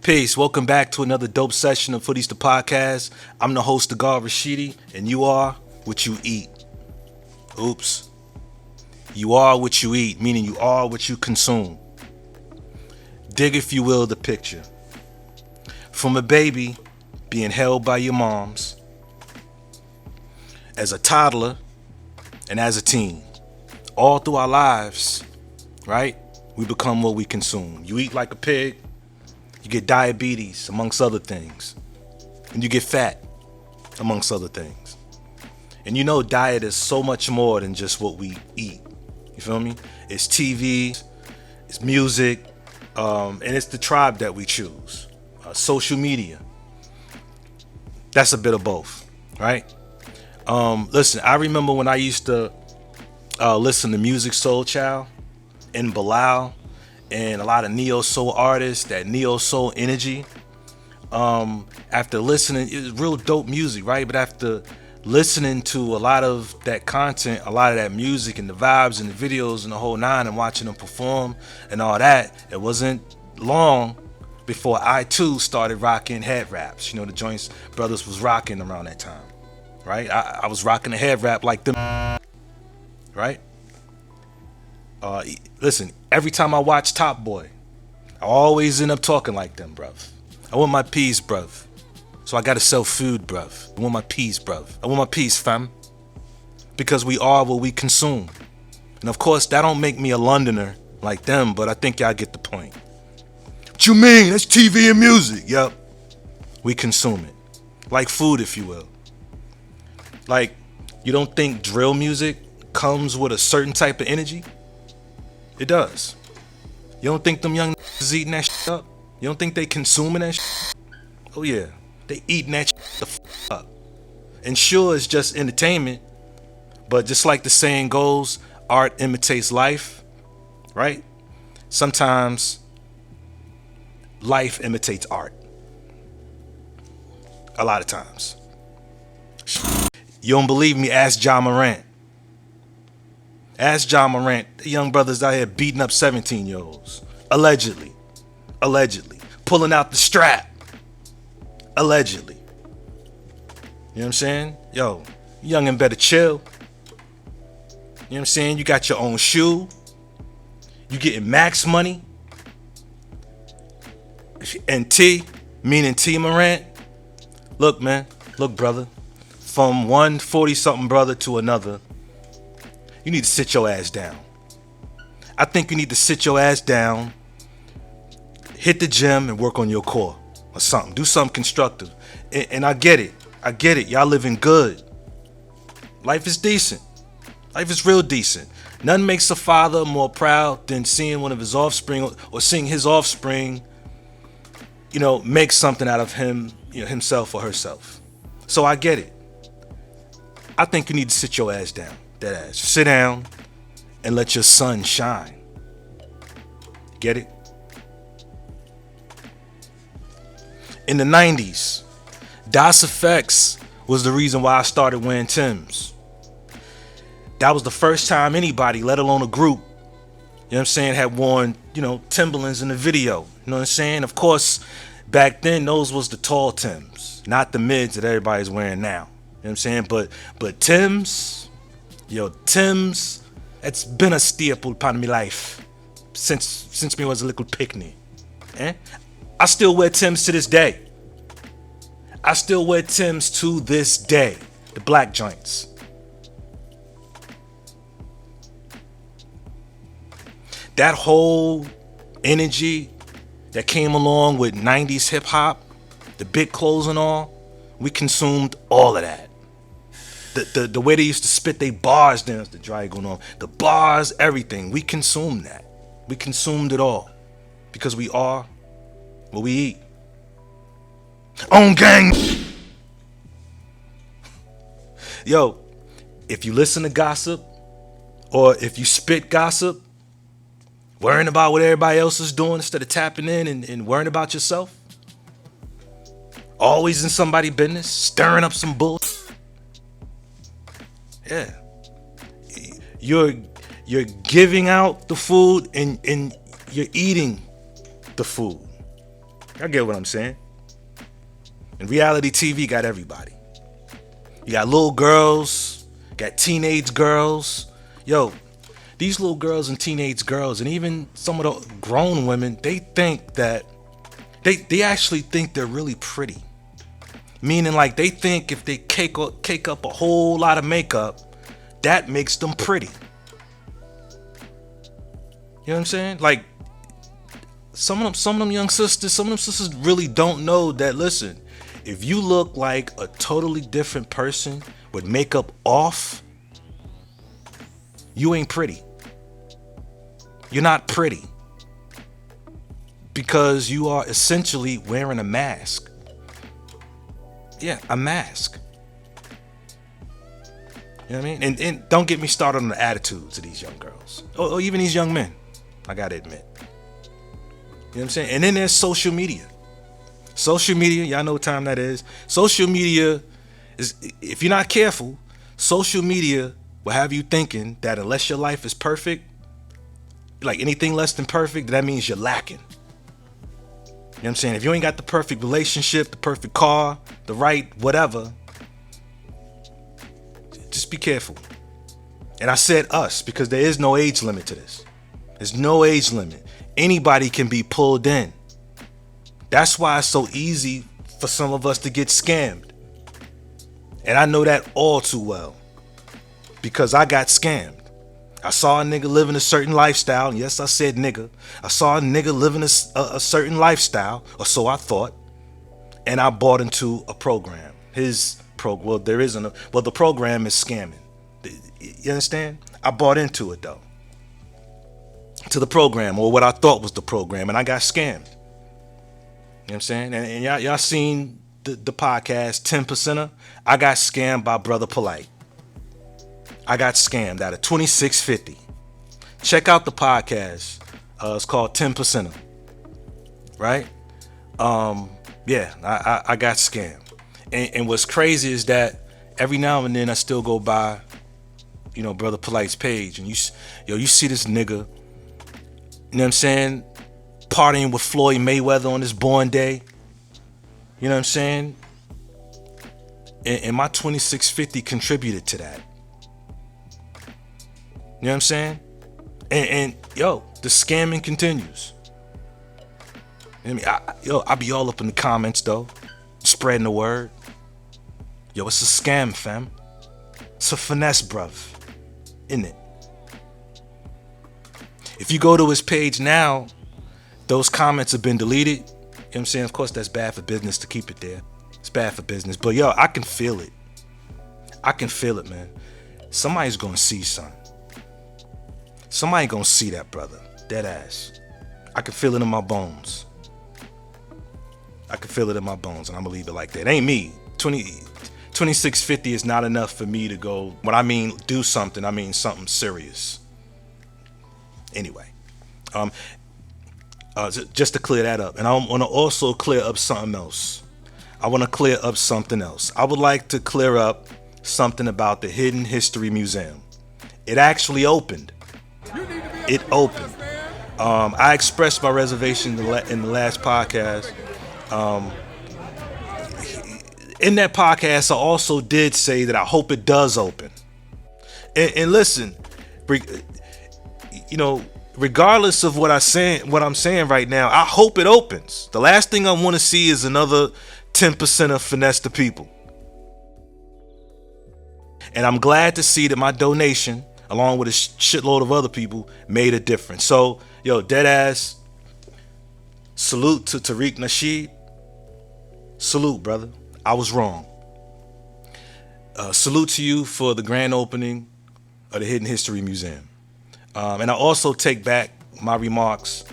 Peace. Welcome back to another dope session of HOODIES the podcast. I'm the host, Degar Rashidi, and you are what you eat. Oops. You are what you eat, meaning you are what you consume. Dig, if you will, the picture. From a baby being held by your moms, as a toddler, and as a teen. All through our lives, right? We become what we consume. You eat like a pig, you get diabetes, amongst other things. And you get fat, amongst other things. And you know diet is so much more than just what we eat. You feel me? It's TV, it's music, and it's the tribe that we choose. Social media. That's a bit of both, right? Listen, I remember when I used to listen to Music Soul Child and Bilal and a lot of neo soul artists, that neo soul energy. After listening, it was real dope music, right? But after listening to a lot of that content, a lot of that music and the vibes and the videos and the whole nine, and watching them perform and all that, it wasn't long before I too started rocking head wraps. You know, the joints brothers was rocking around that time, right? I was rocking the head wrap like them, right? Listen, every time I watch Top Boy, I always end up talking like them, bruv. I want my peas, bruv. So I gotta sell food, bruv. I want my peas, bruv. I want my peas, fam. Because we are what we consume. And of course, that don't make me a Londoner like them, but I think y'all get the point. What you mean? That's TV and music. Yep. We consume it. Like food, if you will. Like, you don't think drill music comes with a certain type of energy? It does. You don't think them young is eating that shit up? You don't think they consuming that shit? Oh yeah, they eating that shit the up. And sure, it's just entertainment, but just like the saying goes, art imitates life, right? Sometimes life imitates art. A lot of times. You don't believe me? Ask John Morant. Ask John Morant, the young brothers out here beating up 17-year-olds. Allegedly. Pulling out the strap. Allegedly. You know what I'm saying? Yo, youngin' better chill. You know what I'm saying? You got your own shoe. You getting max money. And T, meaning T Morant. Look, man. Look, brother. From one 40-something brother to another, you need to sit your ass down. I think you need to sit your ass down, hit the gym, and work on your core or something. Do something constructive. And I get it. Y'all living good. Life is decent. Life is real decent. Nothing makes a father more proud than seeing one of his offspring or seeing his offspring, make something out of him, himself or herself. So I get it. I think you need to sit your ass down. That ass. Sit down and let your sun shine. Get it? In the 90s, Das Effects was the reason why I started wearing Timbs. That was the first time anybody, let alone a group, had worn, Timberlands in the video. You know what I'm saying? Of course, back then, those was the tall Timbs, not the mids that everybody's wearing now. You know what I'm saying? But Timbs, Timbs, it's been a staple part of my life since me was a little picnic. I still wear Timbs to this day. The black joints. That whole energy that came along with 90s hip hop, the big clothes and all, we consumed all of that. The way they used to spit their bars down the dry going on. The bars, everything. We consumed that. We consumed it all. Because we are what we eat. On gang! Yo, if you listen to gossip, or if you spit gossip, worrying about what everybody else is doing instead of tapping in and worrying about yourself, always in somebody's business, stirring up some bull. Yeah, you're giving out the food and you're eating the food. I get what I'm saying. And reality TV got everybody. You got little girls, got teenage girls. Yo, these little girls and teenage girls, and even some of the grown women, they think that they actually think they're really pretty. Meaning, like, they think if they cake up a whole lot of makeup, that makes them pretty. You know what I'm saying? Like, some of them young sisters, some of them sisters really don't know that, listen, if you look like a totally different person with makeup off, you ain't pretty. You're not pretty. Because you are essentially wearing a mask. Yeah, a mask. You know what I mean? And don't get me started on the attitudes of these young girls. Or even these young men. I gotta admit. You know what I'm saying? And then there's social media. Social media, y'all know what time that is. Social media is, if you're not careful, social media will have you thinking that unless your life is perfect, like anything less than perfect, that means you're lacking. You know what I'm saying? If you ain't got the perfect relationship, the perfect car, the right whatever, just be careful. And I said us because there is no age limit to this. There's no age limit. Anybody can be pulled in. That's why it's so easy for some of us to get scammed. And I know that all too well. Because I got scammed. I saw a nigga living a certain lifestyle. And yes, I said nigga. I saw a nigga living a certain lifestyle, or so I thought. And I bought into a program. Well, there isn't the program is scamming. You understand? I bought into it though. To the program, or what I thought was the program, and I got scammed. You know what I'm saying? And y'all seen the podcast 10%er? I got scammed by Brother Polite. I got scammed out of 2650. Check out the podcast. It's called 10%er. Right? Yeah, I got scammed. And what's crazy is that every now and then I still go by, Brother Polite's page, and you see this nigga, you know what I'm saying, partying with Floyd Mayweather on his born day. You know what I'm saying? And my 2650 contributed to that. You know what I'm saying? And the scamming continues. I mean, I be all up in the comments though, spreading the word. Yo, it's a scam, fam. It's a finesse, bruv. Isn't it? If you go to his page now, those comments have been deleted. You know what I'm saying? Of course, that's bad for business to keep it there. It's bad for business. But I can feel it. I can feel it, man. Somebody's gonna see, son. Somebody gonna see that, brother. Dead ass. I can feel it in my bones. I can feel it in my bones, and I'm gonna leave it like that. It ain't me. 2650 is not enough for me to go. When I mean do something, I mean something serious. Anyway, just to clear that up, and I want to also clear up something else. I would like to clear up something about the Hidden History Museum. It actually opened. It opened. I expressed my reservation in the last podcast. In that podcast, I also did say that I hope it does open. And listen, regardless of what I'm saying right now, I hope it opens. The last thing I want to see is another 10% of finesse the people. And I'm glad to see that my donation, along with a shitload of other people, made a difference. So, dead ass, salute to Tariq Nasheed. Salute, brother. I was wrong. Salute to you for the grand opening of the Hidden History Museum. And I also take back my remarks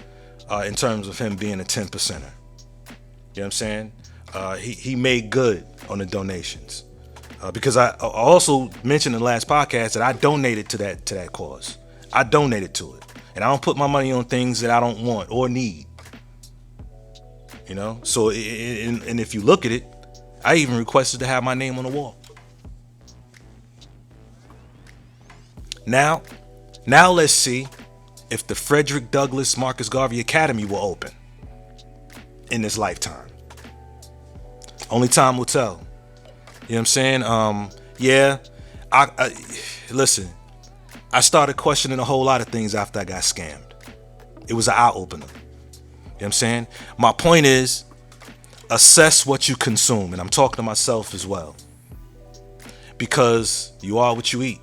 in terms of him being a 10%er. You know what I'm saying? He made good on the donations. Because I also mentioned in the last podcast that I donated to that cause. I donated to it. And I don't put my money on things that I don't want or need. So and if you look at it, I even requested to have my name on the wall. Now let's see if the Frederick Douglass Marcus Garvey Academy will open. in this lifetime. Only time will tell. You know what I'm saying? Yeah, I listen, I started questioning a whole lot of things after I got scammed. It was an eye-opener. You know what I'm saying? My point is, assess what you consume. And I'm talking to myself as well. Because you are what you eat.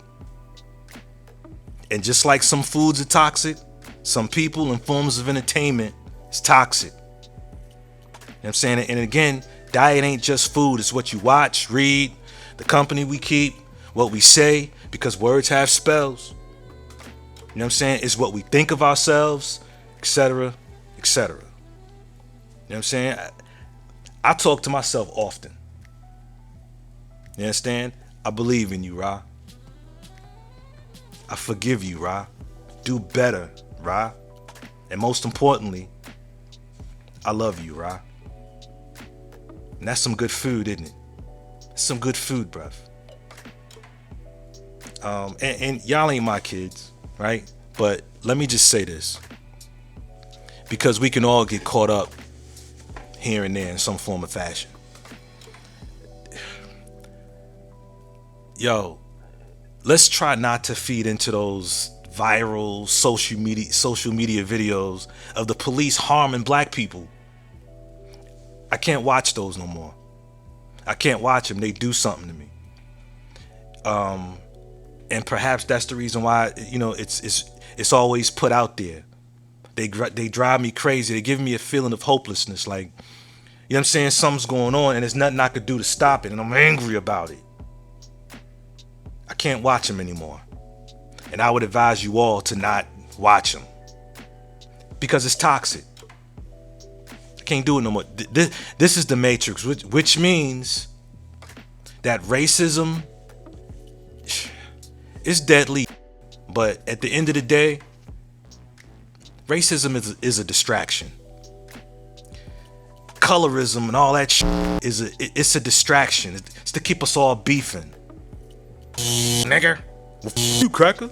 And just like some foods are toxic, some people and forms of entertainment is toxic. You know what I'm saying? And again, diet ain't just food. It's what you watch, read, the company we keep, what we say, because words have spells. You know what I'm saying? It's what we think of ourselves, etc., etc. You know what I'm saying? I talk to myself often. You understand? I believe in you, Ra. I forgive you, Ra. Do better, Ra. And most importantly, I love you, Ra. And that's some good food, isn't it? That's some good food, bruv. And y'all ain't my kids, right? But let me just say this. Because we can all get caught up here and there in some form of fashion. Yo, let's try not to feed into those viral social media videos of the police harming black people. I can't watch those no more. I can't watch them. They do something to me. And perhaps that's the reason why, you know, it's always put out there. They drive me crazy. They give me a feeling of hopelessness. Like, you know what I'm saying? Something's going on and there's nothing I could do to stop it. And I'm angry about it. I can't watch them anymore. And I would advise you all to not watch them. Because it's toxic. I can't do it no more. This is the Matrix, which means that racism is deadly. But at the end of the day, racism is a distraction. Colorism and all that it's a distraction. It's to keep us all beefing. Nigger, you cracker,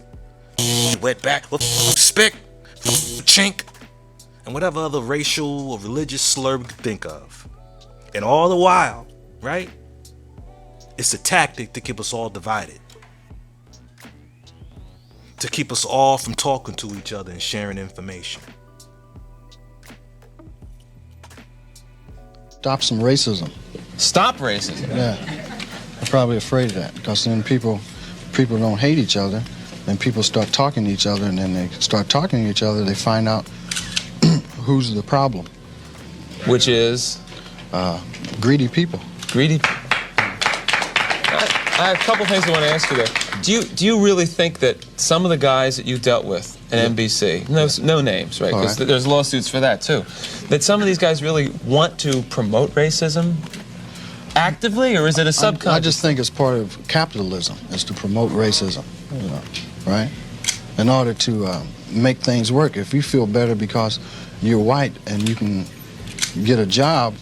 wetback, spick, chink, and whatever other racial or religious slur we could think of. And all the while, right? It's a tactic to keep us all divided. To keep us all from talking to each other and sharing information. Stop some racism. Stop racism? Yeah. I'm probably afraid of that because then people don't hate each other. Then people start talking to each other, and then they start talking to each other. They find out who's the problem. Which is? Greedy people. Greedy people. I have a couple things I want to ask you there. Do you really think that some of the guys that you dealt with at NBC, no names, right? Because there's lawsuits for that too, that some of these guys really want to promote racism actively, or is it a subconscious? I just think it's part of capitalism, is to promote racism, you know, right? In order to make things work. If you feel better because you're white and you can get a job,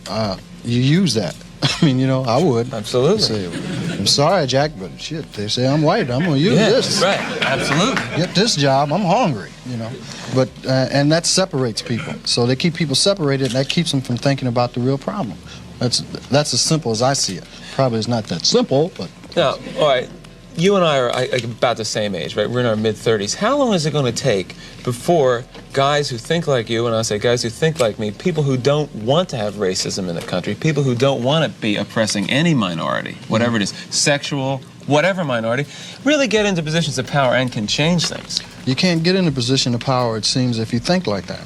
you use that. I mean, you know, I would. Absolutely. Say, I'm sorry, Jack, but shit, they say I'm white. I'm going to use this. Right. Absolutely. Get this job. I'm hungry, you know. But and that separates people. So they keep people separated, and that keeps them from thinking about the real problem. That's as simple as I see it. Probably it's not that simple, but... Now, all right, you and I are about the same age, right? We're in our mid-30s. How long is it going to take before guys who think like you, and I say guys who think like me, people who don't want to have racism in the country, people who don't want to be oppressing any minority, whatever it is, sexual, whatever minority, really get into positions of power and can change things? You can't get in a position of power, it seems, if you think like that.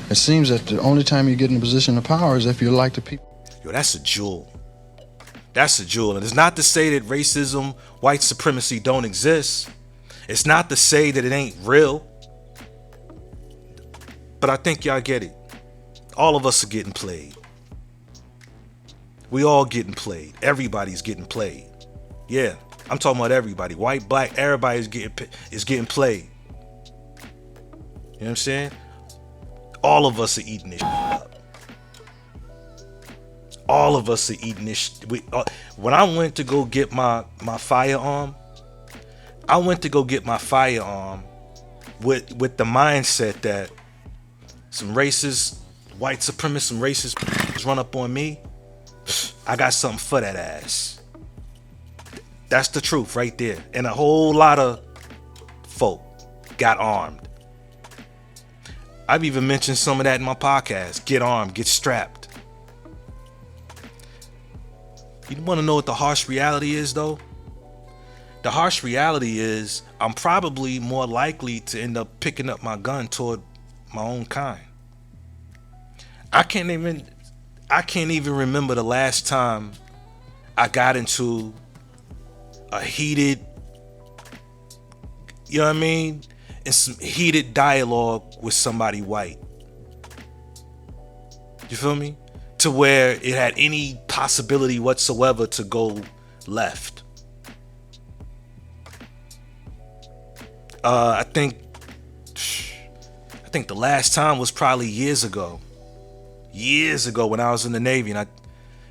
It seems that the only time you get in a position of power is if you like the people. Yo, that's a jewel. That's a jewel. And it's not to say that racism, white supremacy don't exist. It's not to say that it ain't real. But I think y'all get it. All of us are getting played. We all getting played. Everybody's getting played. Yeah, I'm talking about everybody. White, black, everybody is getting played. You know what I'm saying? All of us are eating this shit up. All of us are eating this. When I went to go get my firearm, I went to go get my firearm with the mindset that some racist, white supremacist, some racist run up on me, I got something for that ass. That's the truth right there. And a whole lot of folk got armed. I've even mentioned some of that in my podcast. Get armed, get strapped. You want to know what the harsh reality is, though? The harsh reality is I'm probably more likely to end up picking up my gun toward my own kind. I can't even remember the last time I got into a heated, you know what I mean? And some heated dialogue with somebody white. You feel me? To where it had any possibility whatsoever to go left. I think the last time was probably years ago when I was in the Navy, and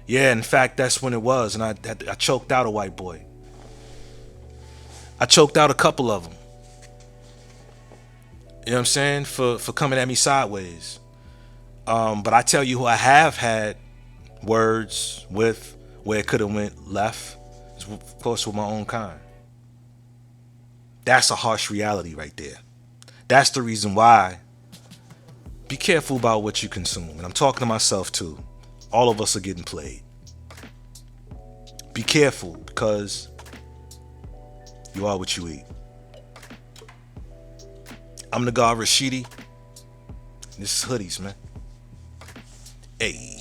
in fact, that's when it was, and I choked out a white boy. I choked out a couple of them. You know what I'm saying? For coming at me sideways. But I tell you who I have had words with where it could have went left, of course, with my own kind. That's a harsh reality right there. That's the reason why. Be careful about what you consume. And I'm talking to myself too. All of us are getting played. Be careful, because you are what you eat. I'm the God Rashidi. This is Hoodies, man. Hey.